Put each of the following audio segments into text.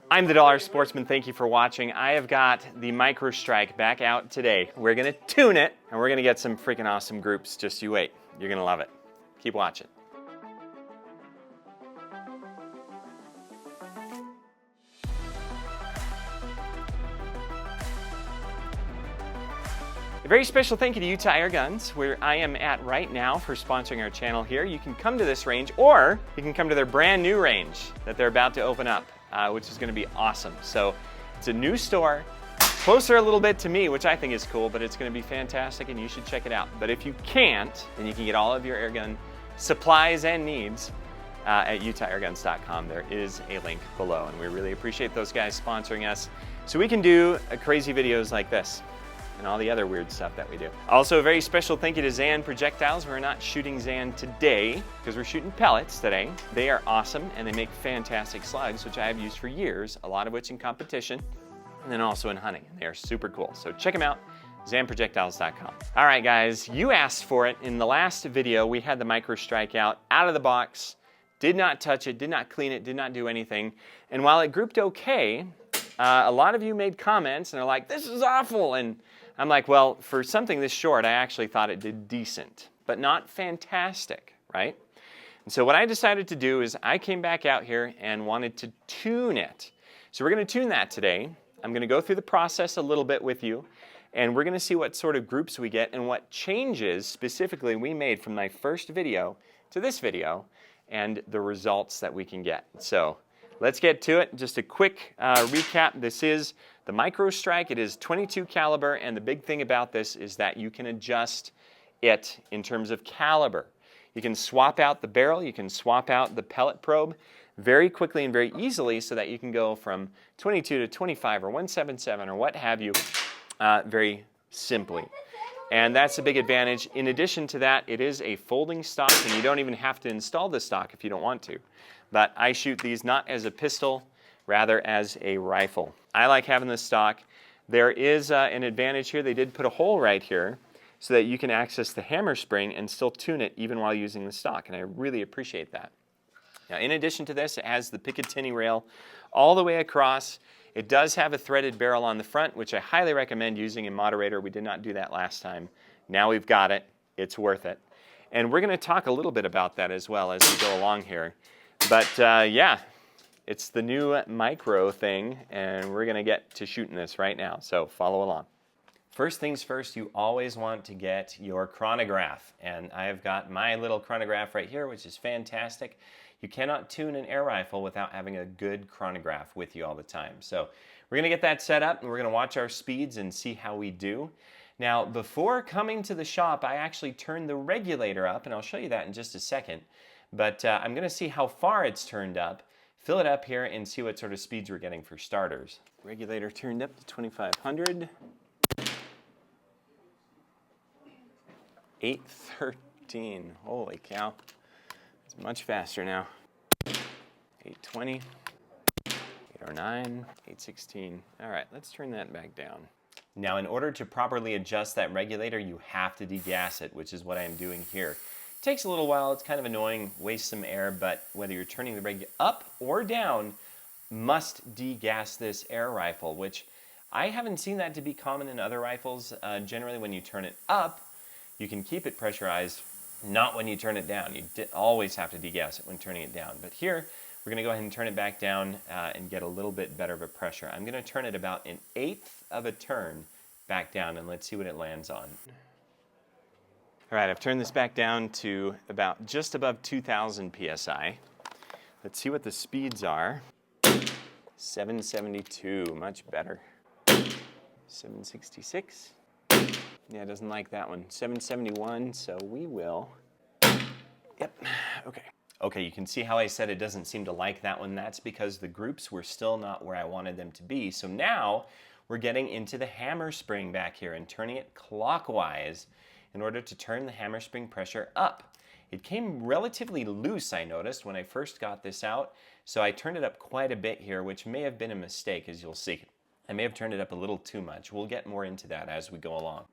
I'm the Dollar Sportsman. Thank you for watching. I have got the Micro Strike back out today. We're gonna tune it, and we're gonna get some freaking awesome groups. Just you wait. You're gonna love it. Keep watching. A very special thank you to Utah Airguns, where I am at right now for sponsoring our channel here. You can come to this range, or you can come to their brand new range that they're about to open up, which is going to be awesome. So it's a new store, closer a little bit to me, which I think is cool, but it's going to be fantastic and you should check it out. But if you can't, then you can get all of your airgun supplies and needs at utahairguns.com. There is a link below, and we really appreciate those guys sponsoring us so we can do crazy videos like this and all the other weird stuff that we do. Also, a very special thank you to Zan Projectiles. We're not shooting Zan today because we're shooting pellets today. They are awesome and they make fantastic slugs, which I have used for years, a lot of which in competition and then also in hunting. They are super cool. So check them out, zanprojectiles.com. All right, guys, you asked for it. In the last video, we had the Micro Strike out of the box, did not touch it, did not clean it, did not do anything. And while it grouped okay, a lot of you made comments and are like, this is awful. And I'm like, well, for something this short, I actually thought it did decent, but not fantastic, right? And so what I decided to do is I came back out here and wanted to tune it. So we're going to tune that today. I'm going to go through the process a little bit with you, and we're going to see what sort of groups we get and what changes specifically we made from my first video to this video and the results that we can get. So let's get to it. Just a quick recap. This is the Micro Strike. It is 22 caliber, and the big thing about this is that you can adjust it in terms of caliber. You can swap out the barrel, you can swap out the pellet probe very quickly and very easily so that you can go from 22 to 25 or 177 or what have you very simply. And that's a big advantage. In addition to that, it is a folding stock, and you don't even have to install the stock if you don't want to. But I shoot these not as a pistol, rather as a rifle. I like having this stock. There is an advantage here. They did put a hole right here so that you can access the hammer spring and still tune it even while using the stock, and I really appreciate that. Now, in addition to this, it has the Picatinny rail all the way across. It does have a threaded barrel on the front, which I highly recommend using in moderator. We did not do that last time. Now we've got it. It's worth it. And we're going to talk a little bit about that as well as we go along here. But yeah, it's the new micro thing, and we're going to get to shooting this right now. So follow along. First things first, you always want to get your chronograph. And I have got my little chronograph right here, which is fantastic. You cannot tune an air rifle without having a good chronograph with you all the time. So we're going to get that set up, and we're going to watch our speeds and see how we do. Now, before coming to the shop, I actually turned the regulator up, and I'll show you that in just a second. But I'm going to see how far it's turned up, fill it up here, and see what sort of speeds we're getting for starters. Regulator turned up to 2500. 813. Holy cow. It's much faster now. 820. 809. 816. All right, let's turn that back down. Now, in order to properly adjust that regulator, you have to degas it, which is what I'm doing here. It takes a little while, it's kind of annoying, wastes some air, but whether you're turning the reg up or down, must degas this air rifle, which I haven't seen that to be common in other rifles. Generally, when you turn it up, you can keep it pressurized, not when you turn it down. You always have to degas it when turning it down. But here, we're going to go ahead and turn it back down and get a little bit better of a pressure. I'm going to turn it about 1/8 of a turn back down, and let's see what it lands on. All right, I've turned this back down to about just above 2,000 PSI. Let's see what the speeds are. 772, much better. 766. Yeah, it doesn't like that one. 771, so we will. Yep, okay. Okay, you can see how I said it doesn't seem to like that one. That's because the groups were still not where I wanted them to be. So now we're getting into the hammer spring back here and turning it clockwise in order to turn the hammer spring pressure up. It came relatively loose, I noticed, when I first got this out. So I turned it up quite a bit here, which may have been a mistake, as you'll see. I may have turned it up a little too much. We'll get more into that as we go along.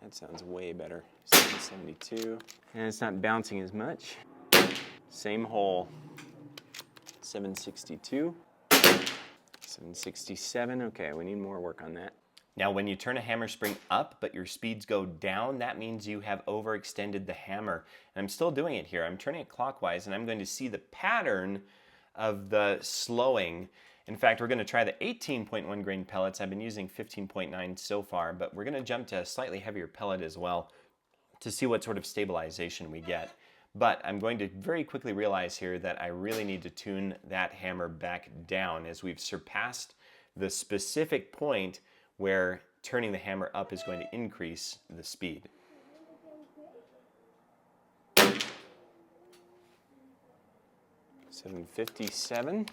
That sounds way better. 772. And it's not bouncing as much. Same hole. 762. 767, okay, we need more work on that. Now when you turn a hammer spring up but your speeds go down, that means you have overextended the hammer. And I'm still doing it here. I'm turning it clockwise and I'm going to see the pattern of the slowing. In fact, we're going to try the 18.1 grain pellets. I've been using 15.9 so far, but we're going to jump to a slightly heavier pellet as well to see what sort of stabilization we get. But I'm going to very quickly realize here that I really need to tune that hammer back down as we've surpassed the specific point where turning the hammer up is going to increase the speed. $757,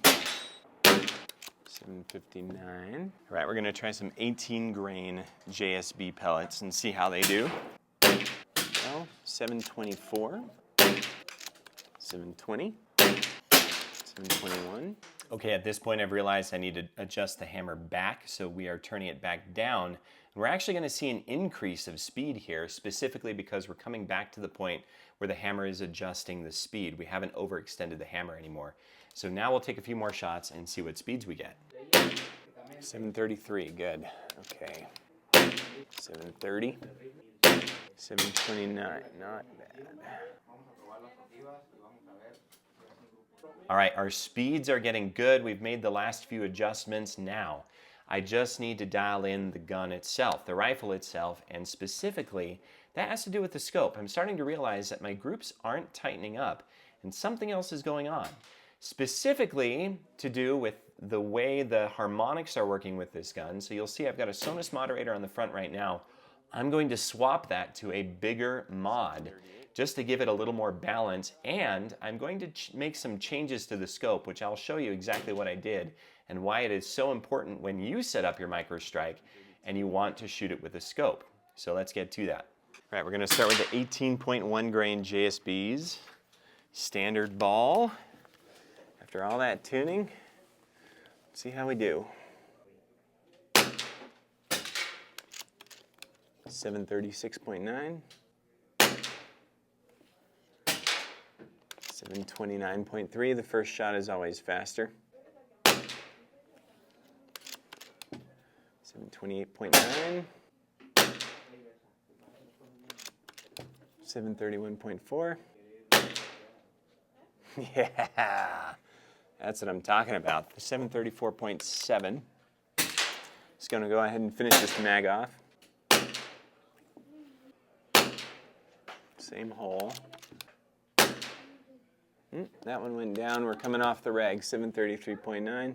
$759. All right, we're going to try some 18 grain JSB pellets and see how they do. Well, $724. 720, 721. Okay, at this point I've realized I need to adjust the hammer back, so we are turning it back down. And we're actually going to see an increase of speed here, specifically because we're coming back to the point where the hammer is adjusting the speed. We haven't overextended the hammer anymore. So now we'll take a few more shots and see what speeds we get. 733, good. Okay. 730, 729, not bad. All right, our speeds are getting good. We've made the last few adjustments. Now, I just need to dial in the gun itself, the rifle itself, and specifically, that has to do with the scope. I'm starting to realize that my groups aren't tightening up, and something else is going on. Specifically to do with the way the harmonics are working with this gun. So you'll see I've got a Sonus moderator on the front right now. I'm going to swap that to a bigger mod, just to give it a little more balance, and I'm going to make some changes to the scope, which I'll show you exactly what I did and why it is so important when you set up your micro strike and you want to shoot it with a scope. So let's get to that. All right, we're going to start with the 18.1 grain JSBs, standard ball. After all that tuning, let's see how we do. 736.9. 729.3, the first shot is always faster. 728.9. 731.4. Yeah, that's what I'm talking about. 734.7. Just going to go ahead and finish this mag off. Same hole. That one went down. We're coming off the reg. 733.9.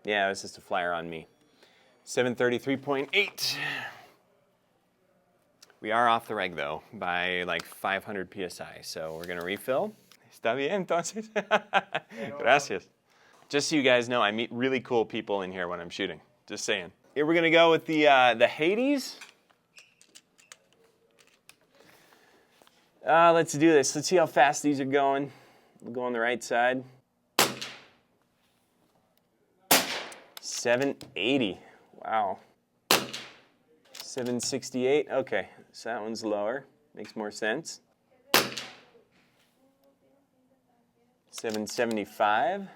Yeah, it was just a flyer on me. 733.8. We are off the reg though by like 500 psi, so we're gonna refill. Está bien, entonces. Gracias. Just so you guys know, I meet really cool people in here when I'm shooting. Just saying. Here we're gonna go with the Hades. Let's do this. Let's see how fast these are going. We'll go on the right side. 780. Wow. 768. Okay, so that one's lower. Makes more sense. 775.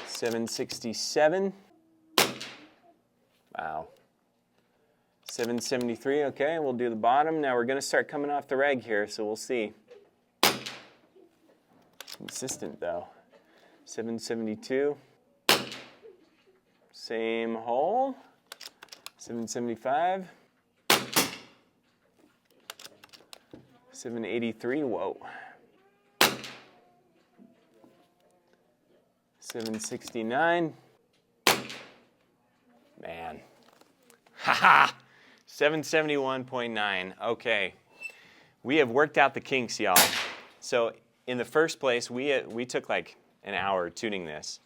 767. Wow. 773, okay, we'll do the bottom. Now we're going to start coming off the reg here, so we'll see. Consistent though. 772. Same hole. 775. 783, whoa. 769. Man. Haha! 771.9. Okay. We have worked out the kinks, y'all. So in the first place, we took like an hour tuning this.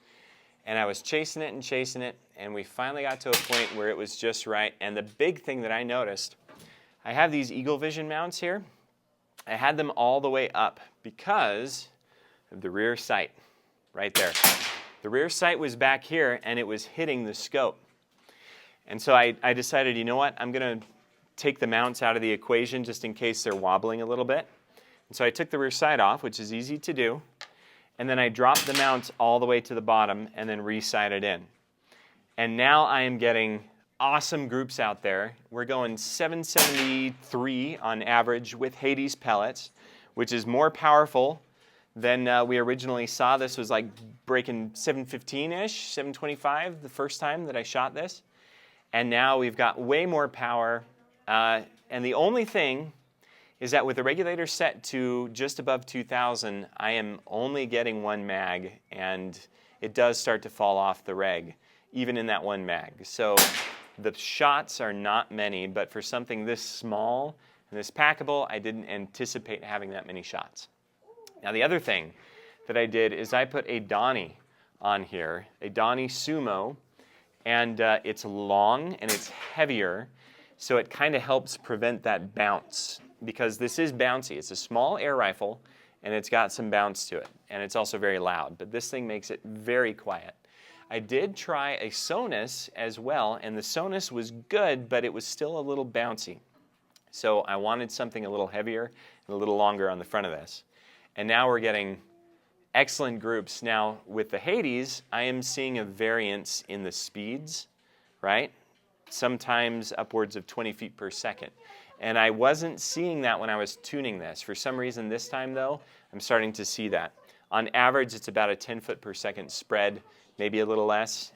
And I was chasing it, and we finally got to a point where it was just right. And the big thing that I noticed, I have these Eagle Vision mounts here. I had them all the way up because of the rear sight right there. The rear sight was back here, and it was hitting the scope. And so I decided, you know what, I'm going to take the mounts out of the equation just in case they're wobbling a little bit. And so I took the rear sight off, which is easy to do, and then I dropped the mount all the way to the bottom and then re-sighted in. And now I am getting awesome groups out there. We're going 773 on average with Hades pellets, which is more powerful than we originally saw. This was like breaking 715-ish, 725 the first time that I shot this. And now we've got way more power. And the only thing is that with the regulator set to just above 2,000, I am only getting one mag, and it does start to fall off the reg, even in that one mag. So the shots are not many, but for something this small and this packable, I didn't anticipate having that many shots. Now the other thing that I did is I put a Donnie on here, a Donnie Sumo, and it's long and it's heavier, so it kind of helps prevent that bounce, because this is bouncy. It's a small air rifle, and it's got some bounce to it, and it's also very loud, but this thing makes it very quiet. I did try a Sonus as well, and the Sonus was good, but it was still a little bouncy. So I wanted something a little heavier and a little longer on the front of this. And now we're getting excellent groups. Now with the Hades, I am seeing a variance in the speeds, right? Sometimes upwards of 20 feet per second. And I wasn't seeing that when I was tuning this. For some reason this time though, I'm starting to see that. On average, it's about a 10 foot per second spread, maybe a little less.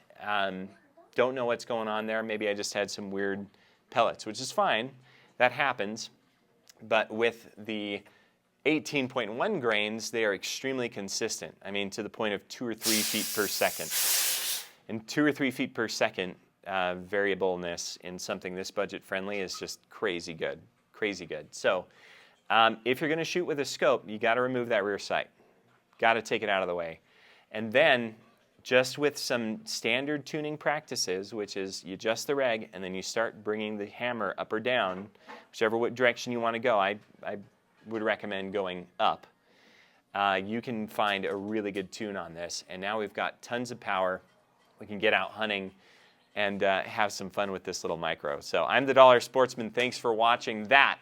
Don't know what's going on there. Maybe I just had some weird pellets, which is fine. That happens. But with the 18.1 grains, they are extremely consistent. I mean, to the point of 2 or 3 feet per second. And 2 or 3 feet per second variableness in something this budget friendly is just crazy good, crazy good. So if you're going to shoot with a scope, you got to remove that rear sight. Got to take it out of the way. And then just with some standard tuning practices, which is you adjust the reg and then you start bringing the hammer up or down, whichever direction you want to go. I would recommend going up. You can find a really good tune on this. And now we've got tons of power. We can get out hunting and have some fun with this little micro. So I'm the Dollar Sportsman. Thanks for watching. That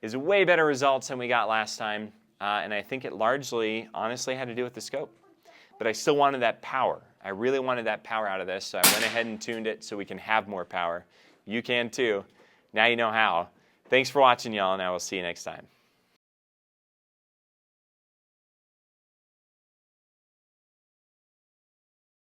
is way better results than we got last time. And I think it largely, honestly, had to do with the scope. But I still wanted that power. I really wanted that power out of this, so I went ahead and tuned it so we can have more power. You can too. Now you know how. Thanks for watching, y'all, and I will see you next time.